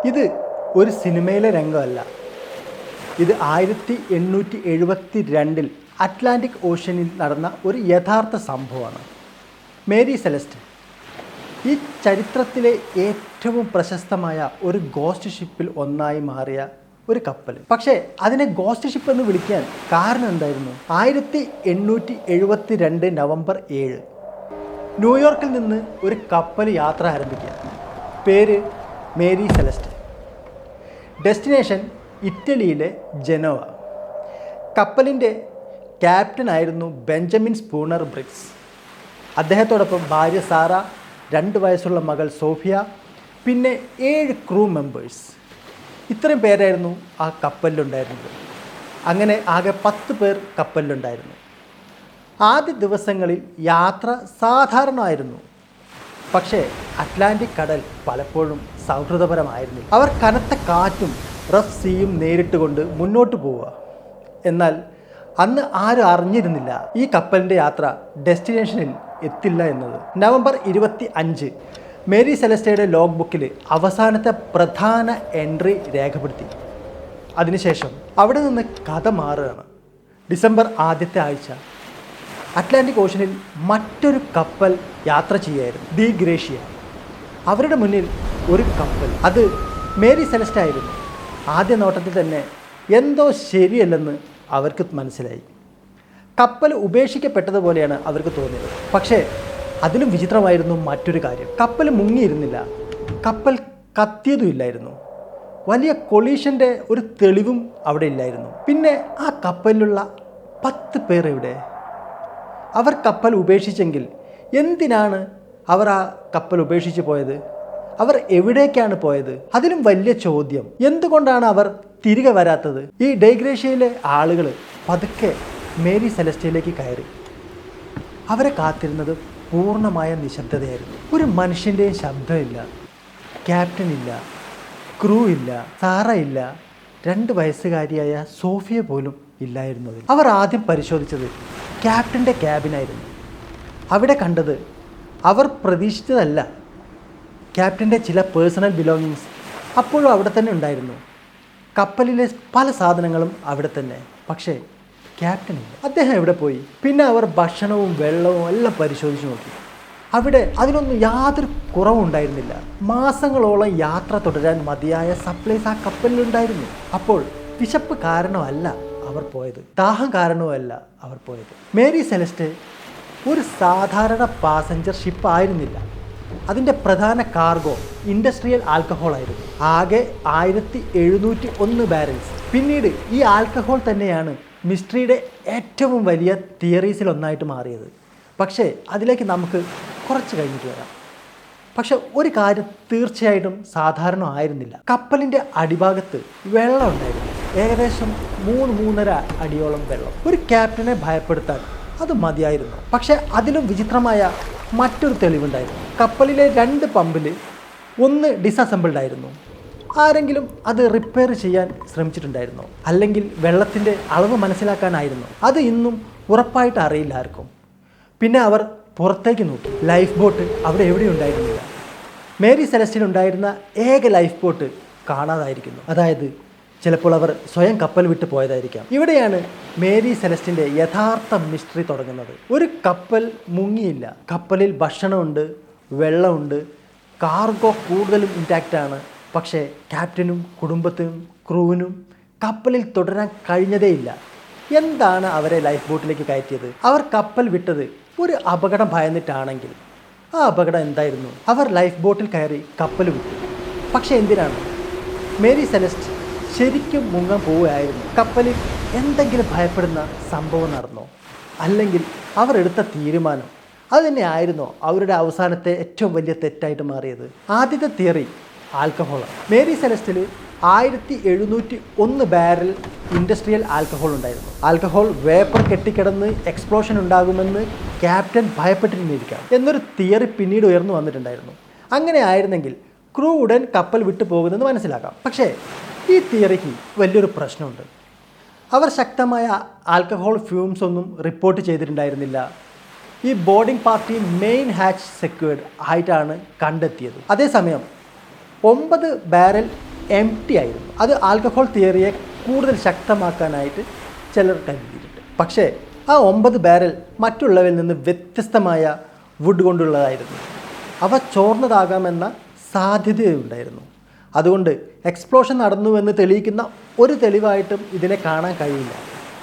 ഇത് ഒരു സിനിമയിലെ രംഗമല്ല. ഇത് 1872 അറ്റ്ലാന്റിക് ഓഷ്യനിൽ നടന്ന ഒരു യഥാർത്ഥ സംഭവമാണ്. മേരി സെലസ്റ്റ് ഈ ചരിത്രത്തിലെ ഏറ്റവും പ്രശസ്തമായ ഒരു ഗോസ്റ്റ് ഷിപ്പിൽ ഒന്നായി മാറിയ ഒരു കപ്പൽ. പക്ഷേ അതിനെ ഗോസ്റ്റ് ഷിപ്പ് എന്ന് വിളിക്കാൻ കാരണം എന്തായിരുന്നു? 1872 നവംബർ 7 ന്യൂയോർക്കിൽ നിന്ന് ഒരു കപ്പൽ യാത്ര ആരംഭിക്കുക. പേര് മേരി സെലസ്റ്റ്. ഡെസ്റ്റിനേഷൻ ഇറ്റലിയിലെ ജനോവ. കപ്പലിൻ്റെ ക്യാപ്റ്റനായിരുന്നു ബെഞ്ചമിൻ സ്പൂണർ ബ്രിഗ്സ്. അദ്ദേഹത്തോടൊപ്പം ഭാര്യ സാറ, 2 വയസ്സുള്ള മകൾ സോഫിയ, പിന്നെ 7 ക്രൂ മെമ്പേഴ്സ്. ഇത്രയും പേരായിരുന്നു ആ കപ്പലിലുണ്ടായിരുന്നത്. അങ്ങനെ ആകെ 10 പേർ കപ്പലിലുണ്ടായിരുന്നു. ആദ്യ ദിവസങ്ങളിൽ യാത്ര സാധാരണമായിരുന്നു. പക്ഷേ അറ്റ്ലാന്റിക് കടൽ പലപ്പോഴും സൗഹൃദപരമായിരുന്നില്ല. അവർ കനത്ത കാറ്റും റഫ് സീയും നേരിട്ട് കൊണ്ട് മുന്നോട്ട് പോവുക. എന്നാൽ അന്ന് ആരും അറിഞ്ഞിരുന്നില്ല ഈ കപ്പലിൻ്റെ യാത്ര ഡെസ്റ്റിനേഷനിൽ എത്തില്ല എന്നത്. നവംബർ 25 മേരി സെലസ്റ്റയുടെ ലോഗ് ബുക്കിൽ അവസാനത്തെ പ്രധാന എൻട്രി രേഖപ്പെടുത്തി. അതിനുശേഷം അവിടെ നിന്ന് കഥ മാറുകയാണ്. ഡിസംബർ ആദ്യത്തെ ആഴ്ച അറ്റ്ലാന്റിക് ഓഷനിൽ മറ്റൊരു കപ്പൽ യാത്ര ചെയ്യായിരുന്നു, ദി ഗ്രേഷ്യ. അവരുടെ മുന്നിൽ ഒരു കപ്പൽ, അത് മേരി സെലസ്റ്റ് ആയിരുന്നു. ആദ്യ നോട്ടത്തിൽ തന്നെ എന്തോ ശരിയല്ലെന്ന് അവർക്ക് മനസ്സിലായി. കപ്പൽ ഉപേക്ഷിക്കപ്പെട്ടതുപോലെയാണ് അവർക്ക് തോന്നിയത്. പക്ഷേ അതിലും വിചിത്രമായിരുന്നു മറ്റൊരു കാര്യം. കപ്പൽ മുങ്ങിയിരുന്നില്ല, കപ്പൽ കത്തിയതുമില്ലായിരുന്നു. വലിയ കൊളീഷൻ്റെ ഒരു തെളിവും അവിടെ ഇല്ലായിരുന്നു. പിന്നെ ആ കപ്പലിലുള്ള 10 പേർ എവിടെ? അവർ കപ്പൽ ഉപേക്ഷിച്ചെങ്കിൽ എന്തിനാണ് അവർ ആ കപ്പൽ ഉപേക്ഷിച്ച് പോയത്? അവർ എവിടേക്കാണ് പോയത്? അതിലും വലിയ ചോദ്യം, എന്തുകൊണ്ടാണ് അവർ തിരികെ വരാത്തത്? ഈ ഡെഗ്രേഷ്യയിലെ ആളുകൾ പതുക്കെ മേരി സെലസ്റ്റയിലേക്ക് കയറി. അവരെ കാത്തിരുന്നത് പൂർണ്ണമായ നിശബ്ദതയായിരുന്നു. ഒരു മനുഷ്യൻ്റെയും ശബ്ദമില്ല, ക്യാപ്റ്റൻ ഇല്ല, ക്രൂ ഇല്ല, സാറ ഇല്ല, 2 വയസ്സുകാരിയായ സോഫിയ പോലും ഇല്ലായിരുന്നു. അവർ ആദ്യം പരിശോധിച്ചത് ക്യാപ്റ്റൻ്റെ ക്യാബിനായിരുന്നു. അവിടെ കണ്ടത് അവർ പ്രതീക്ഷിച്ചതല്ല. ക്യാപ്റ്റൻ്റെ ചില പേഴ്സണൽ ബിലോങ്ങിങ്സ് അപ്പോഴും അവിടെ തന്നെ ഉണ്ടായിരുന്നു. കപ്പലിലെ പല സാധനങ്ങളും അവിടെ തന്നെ. പക്ഷേ ക്യാപ്റ്റനില്ല. അദ്ദേഹം എവിടെ പോയി? പിന്നെ അവർ ഭക്ഷണവും വെള്ളവും എല്ലാം പരിശോധിച്ച് നോക്കി. അവിടെ അതിനൊന്നും യാതൊരു കുറവും ഉണ്ടായിരുന്നില്ല. മാസങ്ങളോളം യാത്ര തുടരാൻ മതിയായ സപ്ലൈസ് ആ കപ്പലിലുണ്ടായിരുന്നു. അപ്പോൾ വിശപ്പ് കാരണമല്ല അവർ പോയത്, ദാഹം കാരണവുമല്ല അവർ പോയത്. മേരി സെലസ്റ്റ് ഒരു സാധാരണ പാസഞ്ചർ ഷിപ്പ് ആയിരുന്നില്ല. അതിൻ്റെ പ്രധാന കാർഗോ ഇൻഡസ്ട്രിയൽ ആൽക്കഹോൾ ആയിരുന്നു. ആകെ 1701 ബാരൽസ്. പിന്നീട് ഈ ആൽക്കഹോൾ തന്നെയാണ് മിസ്റ്ററിയുടെ ഏറ്റവും വലിയ തിയറീസിലൊന്നായിട്ട് മാറിയത്. പക്ഷേ അതിലേക്ക് നമുക്ക് കുറച്ച് കഴിഞ്ഞിട്ട് വരാം. പക്ഷെ ഒരു കാര്യം തീർച്ചയായിട്ടും സാധാരണ ആയിരുന്നില്ല. കപ്പലിൻ്റെ അടിഭാഗത്ത് വെള്ളം ഉണ്ടായിരുന്നു. ഏകദേശം 3-3.5 അടിയോളം വെള്ളം. ഒരു ക്യാപ്റ്റനെ ഭയപ്പെടുത്താൻ അത് മതിയായിരുന്നു. പക്ഷേ അതിലും വിചിത്രമായ മറ്റൊരു തെളിവുണ്ടായിരുന്നു. കപ്പലിലെ 2 പമ്പിൽ ഒന്ന് ഡിസസംബിൾഡ് ആയിരുന്നു. ആരെങ്കിലും അത് റിപ്പയർ ചെയ്യാൻ ശ്രമിച്ചിട്ടുണ്ടായിരുന്നോ? അല്ലെങ്കിൽ വെള്ളത്തിൻ്റെ അളവ് മനസ്സിലാക്കാനായിരുന്നു? അത് ഇന്നും ഉറപ്പായിട്ട് അറിയില്ല ആർക്കും. പിന്നെ അവർ പുറത്തേക്ക് നോക്കി. ലൈഫ് ബോട്ട് അവിടെ എവിടെയും ഉണ്ടായിരുന്നില്ല. മേരി സെലസ്റ്റിനുണ്ടായിരുന്ന ഏക ലൈഫ് ബോട്ട് കാണാതായിരിക്കുന്നു. അതായത് ചിലപ്പോൾ അവർ സ്വയം കപ്പൽ വിട്ട് പോയതായിരിക്കാം. ഇവിടെയാണ് മേരി സെലസ്റ്റിൻ്റെ യഥാർത്ഥ മിസ്റ്ററി തുടങ്ങുന്നത്. ഒരു കപ്പൽ മുങ്ങിയില്ല. കപ്പലിൽ ഭക്ഷണമുണ്ട്, വെള്ളമുണ്ട്, കാർഗോ കൂടുതലും ഇൻടാക്റ്റാണ്. പക്ഷേ ക്യാപ്റ്റനും കുടുംബത്തിനും ക്രൂവിനും കപ്പലിൽ തുടരാൻ കഴിഞ്ഞതേയില്ല. എന്താണ് അവരെ ലൈഫ് ബോട്ടിലേക്ക് കയറ്റിയത്? അവർ കപ്പൽ വിട്ടത് ഒരു അപകടം ഭയന്നിട്ടാണെങ്കിൽ ആ അപകടം എന്തായിരുന്നു? അവർ ലൈഫ് ബോട്ടിൽ കയറി കപ്പൽ വിട്ടു. പക്ഷേ എന്തിനാണ്? മേരി സെലസ്റ്റ് ശരിക്കും മുങ്ങാൻ പോവുകയായിരുന്നു. കപ്പലിൽ എന്തെങ്കിലും ഭയപ്പെടുന്ന സംഭവം നടന്നോ? അല്ലെങ്കിൽ അവർ എടുത്ത തീരുമാനം അത് തന്നെ ആയിരുന്നോ അവരുടെ അവസാനത്തെ ഏറ്റവും വലിയ തെറ്റായിട്ട് മാറിയത്? ആദ്യത്തെ തിയറി ആൽക്കഹോളാണ്. മേരി സെലസ്റ്റിൽ 1701 ബാരൽ ഇൻഡസ്ട്രിയൽ ആൽക്കഹോൾ ഉണ്ടായിരുന്നു. ആൽക്കഹോൾ വേപ്പർ കെട്ടിക്കിടന്ന് എക്സ്പ്ലോഷൻ ഉണ്ടാകുമെന്ന് ക്യാപ്റ്റൻ ഭയപ്പെട്ടിരുന്നിരിക്കാം എന്നൊരു തിയറി പിന്നീട് ഉയർന്നു വന്നിട്ടുണ്ടായിരുന്നു. അങ്ങനെ ആയിരുന്നെങ്കിൽ ക്രൂ ഉടൻ കപ്പൽ വിട്ടു പോകുമെന്ന് മനസ്സിലാക്കാം. പക്ഷേ ഈ തിയറിക്ക് വലിയൊരു പ്രശ്നമുണ്ട്. അവർ ശക്തമായ ആൽക്കഹോൾ ഫ്യൂംസ് ഒന്നും റിപ്പോർട്ട് ചെയ്തിട്ടുണ്ടായിരുന്നില്ല. ഈ boarding party main hatch secured ആയിട്ടാണ് കണ്ടെത്തിയത്. അതേസമയം 9 ബാരൽ എംപ്റ്റി ആയിരുന്നു. അത് ആൽക്കഹോൾ തിയറിയെ കൂടുതൽ ശക്തമാക്കാനായിട്ട് ചിലർ കരുതിയിട്ടുണ്ട്. പക്ഷേ ആ 9 ബാരൽ മറ്റുള്ളവയിൽ നിന്ന് വ്യത്യസ്തമായ വുഡ് കൊണ്ടുള്ളതായിരുന്നു. അവ ചോർന്നതാകാമെന്ന സാധ്യതയുണ്ടായിരുന്നു. അതുകൊണ്ട് എക്സ്പ്ലോഷൻ നടന്നുവെന്ന് തെളിയിക്കുന്ന ഒരു തെളിവായിട്ടും ഇതിനെ കാണാൻ കഴിയില്ല.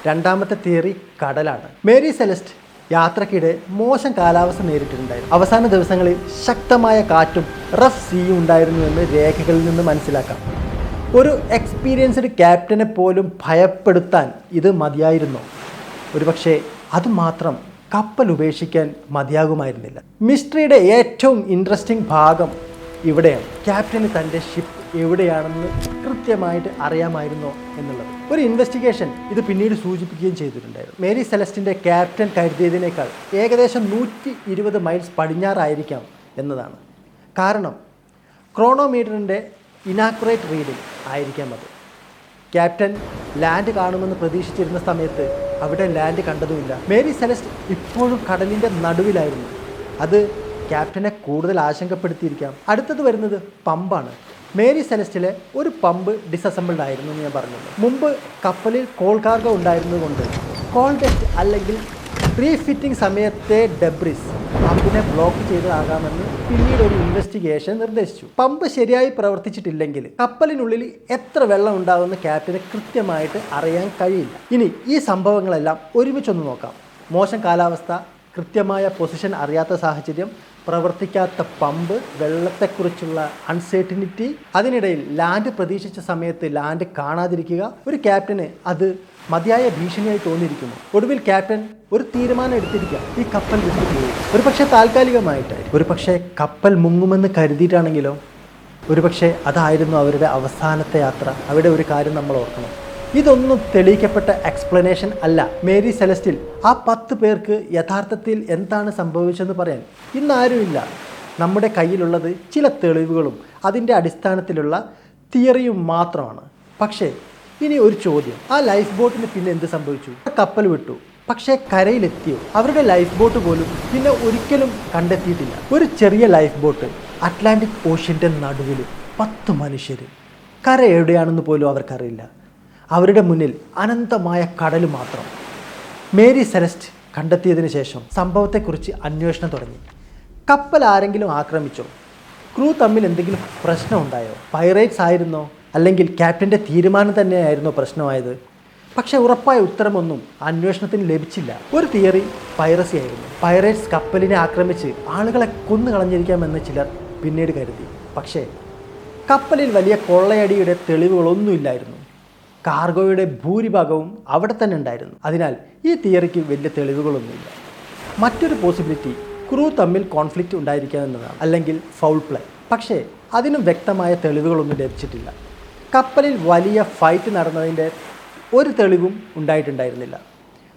രണ്ടാമത്തെ തിയറി കടലാണ്. മേരി സെലസ്റ്റ് യാത്രക്കിടെ മോശം കാലാവസ്ഥ നേരിട്ടിട്ടുണ്ടായിരുന്നു. അവസാന ദിവസങ്ങളിൽ ശക്തമായ കാറ്റും റഫ് സീയും ഉണ്ടായിരുന്നുവെന്ന് രേഖകളിൽ നിന്ന് മനസ്സിലാക്കാം. ഒരു എക്സ്പീരിയൻസ്ഡ് ക്യാപ്റ്റനെ പോലും ഭയപ്പെടുത്താൻ ഇത് മതിയായിരുന്നോ? ഒരുപക്ഷെ അതുമാത്രം കപ്പൽ ഉപേക്ഷിക്കാൻ മതിയാകുമായിരുന്നില്ല. മിസ്റ്ററിയുടെ ഏറ്റവും ഇൻട്രസ്റ്റിംഗ് ഭാഗം ഇവിടെയാണ്. ക്യാപ്റ്റന് തൻ്റെ ഷിപ്പ് എവിടെയാണെന്ന് കൃത്യമായിട്ട് അറിയാമായിരുന്നോ എന്നുള്ളത്. ഒരു ഇൻവെസ്റ്റിഗേഷൻ ഇത് പിന്നീട് സൂചിപ്പിക്കുകയും ചെയ്തിട്ടുണ്ടായിരുന്നു. മേരി സെലസ്റ്റിൻ്റെ ക്യാപ്റ്റൻ കരുതിയതിനേക്കാൾ ഏകദേശം 120 മൈൽസ് പടിഞ്ഞാറായിരിക്കാം എന്നതാണ്. കാരണം ക്രോണോമീറ്ററിൻ്റെ ഇനാക്കുറേറ്റ് റീഡിംഗ് ആയിരിക്കാം അത്. ക്യാപ്റ്റൻ ലാൻഡ് കാണുമെന്ന് പ്രതീക്ഷിച്ചിരുന്ന സമയത്ത് അവിടെ ലാൻഡ് കണ്ടതുമില്ല. മേരി സെലസ്റ്റ് ഇപ്പോഴും കടലിൻ്റെ നടുവിലായിരുന്നു. അത് ക്യാപ്റ്റനെ കൂടുതൽ ആശങ്കപ്പെടുത്തിയിരിക്കാം. അടുത്തത് വരുന്നത് പമ്പാണ്. മേരി സെലസ്റ്റിലെ ഒരു പമ്പ് ഡിസസംബിൾഡ് ആയിരുന്നു എന്ന് ഞാൻ പറഞ്ഞത്. മുമ്പ് കപ്പലിൽ കോൾ കാർഗോ ഉണ്ടായിരുന്നതുകൊണ്ട് കോൾ ഡസ്റ്റ് അല്ലെങ്കിൽ റീഫിറ്റിംഗ് സമയത്തെ ഡെബ്രിസ് പമ്പിനെ ബ്ലോക്ക് ചെയ്തതാകാമെന്ന് പിന്നീട് ഒരു ഇൻവെസ്റ്റിഗേഷൻ നിർദ്ദേശിച്ചു. പമ്പ് ശരിയായി പ്രവർത്തിച്ചിട്ടില്ലെങ്കിൽ കപ്പലിനുള്ളിൽ എത്ര വെള്ളം ഉണ്ടാകുമെന്ന് ക്യാപ്റ്റന് കൃത്യമായിട്ട് അറിയാൻ കഴിയില്ല. ഇനി ഈ സംഭവങ്ങളെല്ലാം ഒരുമിച്ചൊന്ന് നോക്കാം. മോശം കാലാവസ്ഥ, കൃത്യമായ പൊസിഷൻ അറിയാത്ത സാഹചര്യം, പ്രവർത്തിക്കാത്ത പമ്പ്, വെള്ളത്തെക്കുറിച്ചുള്ള അൺസർട്ടനിറ്റി, അതിനിടയിൽ ലാൻഡ് പ്രതീക്ഷിച്ച സമയത്ത് ലാൻഡ് കാണാതിരിക്കുക. ഒരു ക്യാപ്റ്റന് അത് മതിയായ ഭീഷണിയായി തോന്നിയിരിക്കുന്നു. ഒടുവിൽ ക്യാപ്റ്റൻ ഒരു തീരുമാനം എടുത്തിരിക്കുക, ഈ കപ്പൽ വിട്ടു പോകും. ഒരുപക്ഷെ താൽക്കാലികമായിട്ടായി, ഒരുപക്ഷെ കപ്പൽ മുങ്ങുമെന്ന് കരുതിയിട്ടാണെങ്കിലോ, ഒരുപക്ഷെ അതായിരുന്നു അവരുടെ അവസാനത്തെ യാത്ര. അവിടെ ഒരു കാര്യം നമ്മൾ ഓർക്കണം, ഇതൊന്നും തെളിയിക്കപ്പെട്ട എക്സ്പ്ലനേഷൻ അല്ല. മേരി സെലസ്റ്റിൽ ആ 10 പേർക്ക് യഥാർത്ഥത്തിൽ എന്താണ് സംഭവിച്ചതെന്ന് പറയാൻ ഇന്നാരുമില്ല. നമ്മുടെ കയ്യിലുള്ളത് ചില തെളിവുകളും അതിൻ്റെ അടിസ്ഥാനത്തിലുള്ള തിയറിയും മാത്രമാണ്. പക്ഷേ ഇനി ഒരു ചോദ്യം, ആ ലൈഫ് ബോട്ടിന് പിന്നെ എന്ത് സംഭവിച്ചു? കപ്പൽ വിട്ടു, പക്ഷേ കരയിലെത്തിയോ? അവരുടെ ലൈഫ് ബോട്ട് പോലും പിന്നെ ഒരിക്കലും കണ്ടെത്തിയിട്ടില്ല. ഒരു ചെറിയ ലൈഫ് ബോട്ട് അറ്റ്ലാന്റിക് ഓഷ്യൻ്റെ നടുവിൽ 10 മനുഷ്യർ, കര എവിടെയാണെന്ന് പോലും അവർക്കറിയില്ല. അവരുടെ മുന്നിൽ അനന്തമായ കടൽ മാത്രം. മേരി സെലസ്റ്റ് കണ്ടെത്തിയതിന് ശേഷം സംഭവത്തെക്കുറിച്ച് അന്വേഷണം തുടങ്ങി. കപ്പൽ ആരെങ്കിലും ആക്രമിച്ചോ? ക്രൂ തമ്മിൽ എന്തെങ്കിലും പ്രശ്നം ഉണ്ടായോ? പൈറേറ്റ്സ് ആയിരുന്നോ? അല്ലെങ്കിൽ ക്യാപ്റ്റൻ്റെ തീരുമാനം തന്നെയായിരുന്നോ പ്രശ്നമായത്? പക്ഷേ ഉറപ്പായ ഉത്തരമൊന്നും അന്വേഷണത്തിന് ലഭിച്ചില്ല. ഒരു തിയറി പൈറസി ആയിരുന്നു. പൈറേറ്റ്സ് കപ്പലിനെ ആക്രമിച്ച് ആളുകളെ കൊന്നു കളഞ്ഞിരിക്കാമെന്ന് ചിലർ പിന്നീട് കരുതി. പക്ഷേ കപ്പലിൽ വലിയ കൊള്ളയടിയുടെ തെളിവുകളൊന്നുമില്ലായിരുന്നു. കാർഗോയുടെ ഭൂരിഭാഗവും അവിടെ തന്നെ ഉണ്ടായിരുന്നു. അതിനാൽ ഈ തിയറിക്ക് വലിയ തെളിവുകളൊന്നുമില്ല. മറ്റൊരു പോസിബിലിറ്റി ക്രൂ തമ്മിൽ കോൺഫ്ലിക്റ്റ് ഉണ്ടായിരിക്കാമെന്നതാണ്, അല്ലെങ്കിൽ ഫൗൾ പ്ലേ. പക്ഷേ അതിനും വ്യക്തമായ തെളിവുകളൊന്നും ലഭിച്ചിട്ടില്ല. കപ്പലിൽ വലിയ ഫൈറ്റ് നടന്നതിൻ്റെ ഒരു തെളിവും ഉണ്ടായിട്ടുണ്ടായിരുന്നില്ല.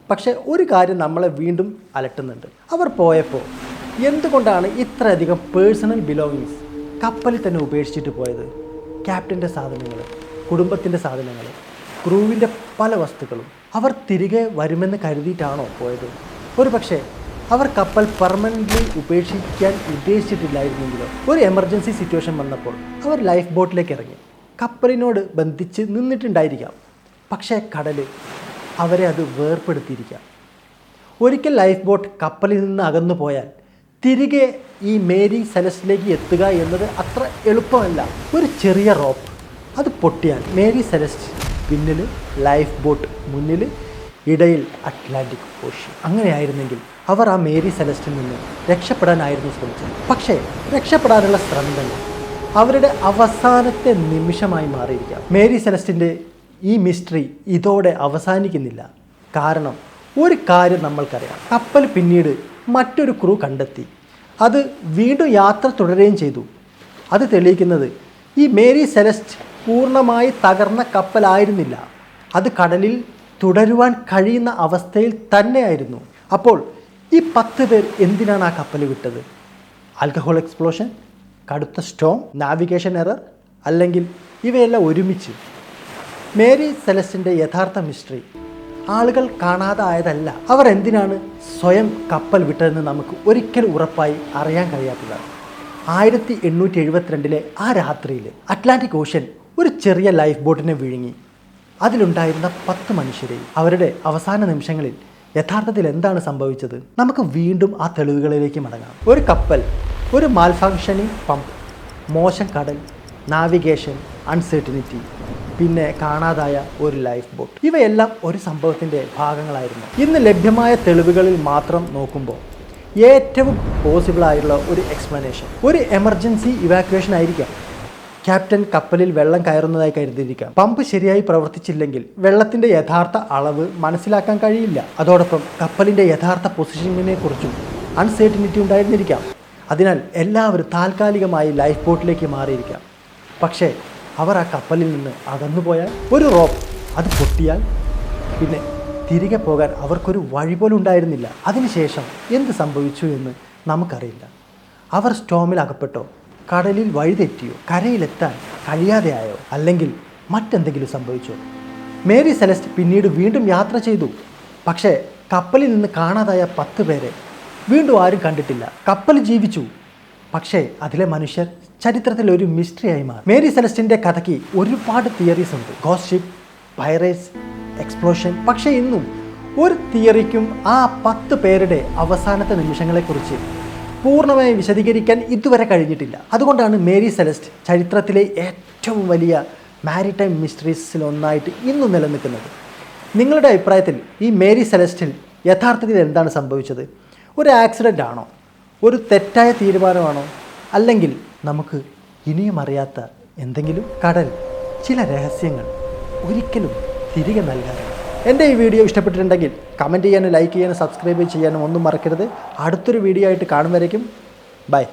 പക്ഷേ ഒരു കാര്യം നമ്മളെ വീണ്ടും അലട്ടുന്നുണ്ട്. അവർ പോയപ്പോൾ എന്തുകൊണ്ടാണ് ഇത്രയധികം പേഴ്സണൽ ബിലോങ്ങിങ്സ് കപ്പലിൽ തന്നെ ഉപേക്ഷിച്ചിട്ട് പോയത്? ക്യാപ്റ്റൻ്റെ സാധനങ്ങൾ, കുടുംബത്തിൻ്റെ സാധനങ്ങൾ, ക്രൂവിൻ്റെ പല വസ്തുക്കളും അവർ തിരികെ വരുമെന്ന് കരുതിയിട്ടാണോ പോയത്? ഒരു പക്ഷേ അവർ കപ്പൽ പെർമനൻ്റ്ലി ഉപേക്ഷിക്കാൻ ഉദ്ദേശിച്ചിട്ടില്ലായിരുന്നെങ്കിലോ? ഒരു എമർജൻസി സിറ്റുവേഷൻ വന്നപ്പോൾ അവർ ലൈഫ് ബോട്ടിലേക്ക് ഇറങ്ങി കപ്പലിനോട് ബന്ധിച്ച് നിന്നിട്ടുണ്ടായിരിക്കാം. പക്ഷേ കടൽ അവരെ അത് വേർപ്പെടുത്തിയിരിക്കാം. ഒരിക്കൽ ലൈഫ് ബോട്ട് കപ്പലിൽ നിന്ന് അകന്നു പോയാൽ തിരികെ ഈ മേരി സെലസ്റ്റിലേക്ക് എത്തുക എന്നത് അത്ര എളുപ്പമല്ല. ഒരു ചെറിയ റോപ്പ് അത് പൊട്ടിയാൽ മേരി സെലസ്റ്റ് പിന്നിൽ, ലൈഫ് ബോട്ട് മുന്നിൽ, ഇടയിൽ അറ്റ്ലാന്റിക് ഓഷ്യൻ. അങ്ങനെയായിരുന്നെങ്കിൽ അവർ ആ മേരി സെലസ്റ്റിൽ നിന്ന് രക്ഷപ്പെടാനായിരുന്നു ശ്രമിച്ചത്. പക്ഷേ രക്ഷപ്പെടാനുള്ള ശ്രമം തന്നെ അവരുടെ അവസാനത്തെ നിമിഷമായി മാറിയിരിക്കാം. മേരി സെലസ്റ്റിൻ്റെ ഈ മിസ്റ്ററി ഇതോടെ അവസാനിക്കുന്നില്ല. കാരണം ഒരു കാര്യം നമ്മൾക്കറിയാം, കപ്പൽ പിന്നീട് മറ്റൊരു ക്രൂ കണ്ടെത്തി. അത് വീണ്ടും യാത്ര തുടരുകയും ചെയ്തു. അത് തെളിയിക്കുന്നത് ഈ മേരി സെലസ്റ്റ് പൂർണ്ണമായി തകർന്ന കപ്പലായിരുന്നില്ല. അത് കടലിൽ തുടരുവാൻ കഴിയുന്ന അവസ്ഥയിൽ തന്നെയായിരുന്നു. അപ്പോൾ ഈ 10 പേർ എന്തിനാണ് ആ കപ്പൽ വിട്ടത്? ആൽക്കഹോൾ എക്സ്പ്ലോഷൻ, കടുത്ത സ്റ്റോം, നാവിഗേഷൻ എറർ, അല്ലെങ്കിൽ ഇവയെല്ലാം ഒരുമിച്ച്? മേരി സെലസ്റ്റിൻ്റെ യഥാർത്ഥ മിസ്റ്ററി ആളുകൾ കാണാതായതല്ല. അവർ എന്തിനാണ് സ്വയം കപ്പൽ വിട്ടതെന്ന് നമുക്ക് ഒരിക്കലും ഉറപ്പായി അറിയാൻ കഴിയാത്തതാണ്. 1872 ആ രാത്രിയിൽ അറ്റ്ലാന്റിക് ഓഷ്യൻ ഒരു ചെറിയ ലൈഫ് ബോട്ടിനെ വിഴുങ്ങി അതിലുണ്ടായിരുന്ന 10 മനുഷ്യരെയും. അവരുടെ അവസാന നിമിഷങ്ങളിൽ യഥാർത്ഥത്തിൽ എന്താണ് സംഭവിച്ചത്? നമുക്ക് വീണ്ടും ആ തെളിവുകളിലേക്ക് മടങ്ങാം. ഒരു കപ്പൽ, ഒരു മാൽഫങ്ഷനിങ് പമ്പ്, മോശം കടൽ, നാവിഗേഷൻ, അൺസെർട്ടിനിറ്റി, പിന്നെ കാണാതായ ഒരു ലൈഫ് ബോട്ട്. ഇവയെല്ലാം ഒരു സംഭവത്തിൻ്റെ ഭാഗങ്ങളായിരുന്നു. ഇന്ന് ലഭ്യമായ തെളിവുകളിൽ മാത്രം നോക്കുമ്പോൾ ഏറ്റവും പോസിബിളായുള്ള ഒരു എക്സ്പ്ലനേഷൻ ഒരു എമർജൻസി ഇവാക്യുവേഷൻ ആയിരിക്കാം. ക്യാപ്റ്റൻ കപ്പലിൽ വെള്ളം കയറുന്നതായി കരുതിയിരിക്കാം. പമ്പ് ശരിയായി പ്രവർത്തിച്ചില്ലെങ്കിൽ വെള്ളത്തിൻ്റെ യഥാർത്ഥ അളവ് മനസ്സിലാക്കാൻ കഴിയില്ല. അതോടൊപ്പം കപ്പലിൻ്റെ യഥാർത്ഥ പൊസിഷനിനെ കുറിച്ചും അൺസെർട്ടിനിറ്റി ഉണ്ടായിരുന്നിരിക്കാം. അതിനാൽ എല്ലാവരും താൽക്കാലികമായി ലൈഫ് ബോട്ടിലേക്ക് മാറിയിരിക്കാം. പക്ഷേ അവർ ആ കപ്പലിൽ നിന്ന് അകന്നു പോയാൽ, ഒരു റോപ്പ് അത് പൊട്ടിയാൽ പിന്നെ തിരികെ പോകാൻ അവർക്കൊരു വഴി പോലും ഉണ്ടായിരുന്നില്ല. അതിനുശേഷം എന്ത് സംഭവിച്ചു എന്ന് നമുക്കറിയില്ല. അവർ സ്റ്റോമിൽ അകപ്പെട്ടോ, കടലിൽ വഴിതെറ്റിയോ, കരയിലെത്താൻ കഴിയാതെയായോ, അല്ലെങ്കിൽ മറ്റെന്തെങ്കിലും സംഭവിച്ചോ? മേരി സെലസ്റ്റ് പിന്നീട് വീണ്ടും യാത്ര ചെയ്തു. പക്ഷേ കപ്പലിൽ നിന്ന് കാണാതായ 10 പേരെ വീണ്ടും ആരും കണ്ടിട്ടില്ല. കപ്പൽ ജീവിച്ചു, പക്ഷേ അതിലെ മനുഷ്യർ ചരിത്രത്തിൽ ഒരു മിസ്റ്ററിയായി മാറി. മേരി സെലസ്റ്റിൻ്റെ കഥയ്ക്ക് ഒരുപാട് തിയറീസ് ഉണ്ട്. Ghost ship, pirates, explosion. പക്ഷേ ഇന്നും ഒരു തിയറിക്കും ആ 10 പേരുടെ അവസാനത്തെ നിമിഷങ്ങളെക്കുറിച്ച് പൂർണ്ണമായി വിശദീകരിക്കാൻ ഇതുവരെ കഴിഞ്ഞിട്ടില്ല. അതുകൊണ്ടാണ് മേരി സെലസ്റ്റ് ചരിത്രത്തിലെ ഏറ്റവും വലിയ മാരിടൈം മിസ്റ്ററീസിലൊന്നായിട്ട് ഇന്നും നിലനിൽക്കുന്നത്. നിങ്ങളുടെ അഭിപ്രായത്തിൽ ഈ മേരി സെലസ്റ്റിൽ യഥാർത്ഥത്തിൽ എന്താണ് സംഭവിച്ചത്? ഒരു ആക്സിഡൻ്റ് ആണോ? ഒരു തെറ്റായ തീരുമാനമാണോ? അല്ലെങ്കിൽ നമുക്ക് ഇനിയും അറിയാത്ത എന്തെങ്കിലും? കടൽ ചില രഹസ്യങ്ങൾ ഒരിക്കലും തിരികെ നൽകാറില്ല. എൻ്റെ ഈ വീഡിയോ ഇഷ്ടപ്പെട്ടിട്ടുണ്ടെങ്കിൽ കമൻറ്റ് ചെയ്യാനും ലൈക്ക് ചെയ്യാനും സബ്സ്ക്രൈബ് ചെയ്യാനും ഒന്നും മറക്കരുത്. അടുത്തൊരു വീഡിയോ ആയിട്ട് കാണും വരേക്കും ബൈ.